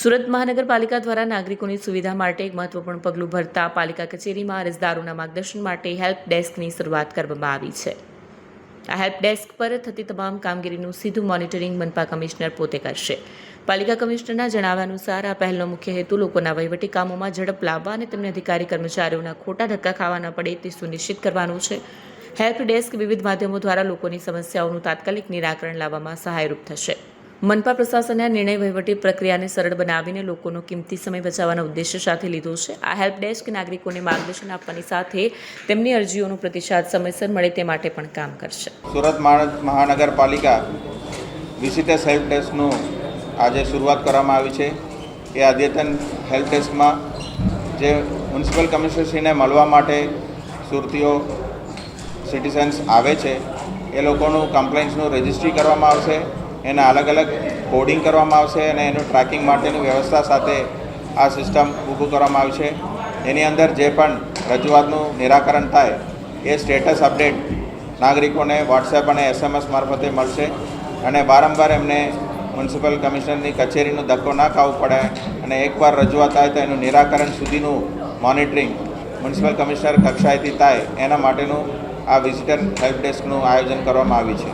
સુરત મહાનગરપાલિકા દ્વારા નાગરિકોની સુવિધા માટે એક મહત્વપૂર્ણ પગલું ભરતા પાલિકા કચેરીમાં અરજદારોના માર્ગદર્શન માટે હેલ્પ ડેસ્કની શરૂઆત કરવામાં આવી છે। આ હેલ્પ ડેસ્ક પર થતી તમામ કામગીરીનું સીધું મોનિટરિંગ મનપા કમિશનર પોતે કરશે। પાલિકા કમિશનરના જણાવ્યા અનુસાર આ પહેલનો મુખ્ય હેતુ લોકોના વહીવટી કામોમાં ઝડપ લાવવા અને તેમને અધિકારી કર્મચારીઓના ખોટા ધક્કા ખાવા ન પડે તે સુનિશ્ચિત કરવાનું છે। હેલ્પ ડેસ્ક વિવિધ માધ્યમો દ્વારા લોકોની સમસ્યાઓનું તાત્કાલિક નિરાકરણ લાવવામાં સહાયરૂપ થશે। મનપા પ્રશાસને આ નિર્ણય વહીવટી પ્રક્રિયાને સરળ બનાવીને લોકોનો કિંમતી સમય બચાવવાના ઉદ્દેશ્ય સાથે લીધો છે। આ હેલ્પ ડેસ્ક નાગરિકોને માર્ગદર્શન આપવાની સાથે તેમની અરજીઓનો પ્રતિસાદ સમયસર મળે તે માટે પણ કામ કરશે। સુરત મહાનગરપાલિકા વિશિષ્ટ હેલ્પ ડેસ્કનું આજે શરૂઆત કરવામાં આવી છે। એ અદ્યતન હેલ્પ ડેસ્કમાં જે મ્યુનિસિપલ કમિશનરશ્રીને મળવા માટે સુરતીઓ સિટીઝન્સ આવે છે એ લોકોનું કમ્પ્લેન્ટ્સનું રજિસ્ટ્રી કરવામાં આવશે, એના અલગ અલગ કોડિંગ કરવામાં આવશે અને એનું ટ્રેકિંગ માટેની વ્યવસ્થા સાથે આ સિસ્ટમ ઊભું કરવામાં આવી છે। એની અંદર જે પણ રજૂઆતનું નિરાકરણ થાય એ સ્ટેટસ અપડેટ નાગરિકોને વોટ્સએપ અને SMS મારફતે મળશે અને વારંવાર એમને મ્યુનિસિપલ કમિશનરની કચેરીનો ધક્કો ના ખાવો પડે અને એકવાર રજૂઆત થાય તો એનું નિરાકરણ સુધીનું મોનિટરિંગ મ્યુનિસિપલ કમિશનર કક્ષાએથી થાય એના માટેનું આ વિઝિટર હેલ્પ ડેસ્કનું આયોજન કરવામાં આવ્યું છે।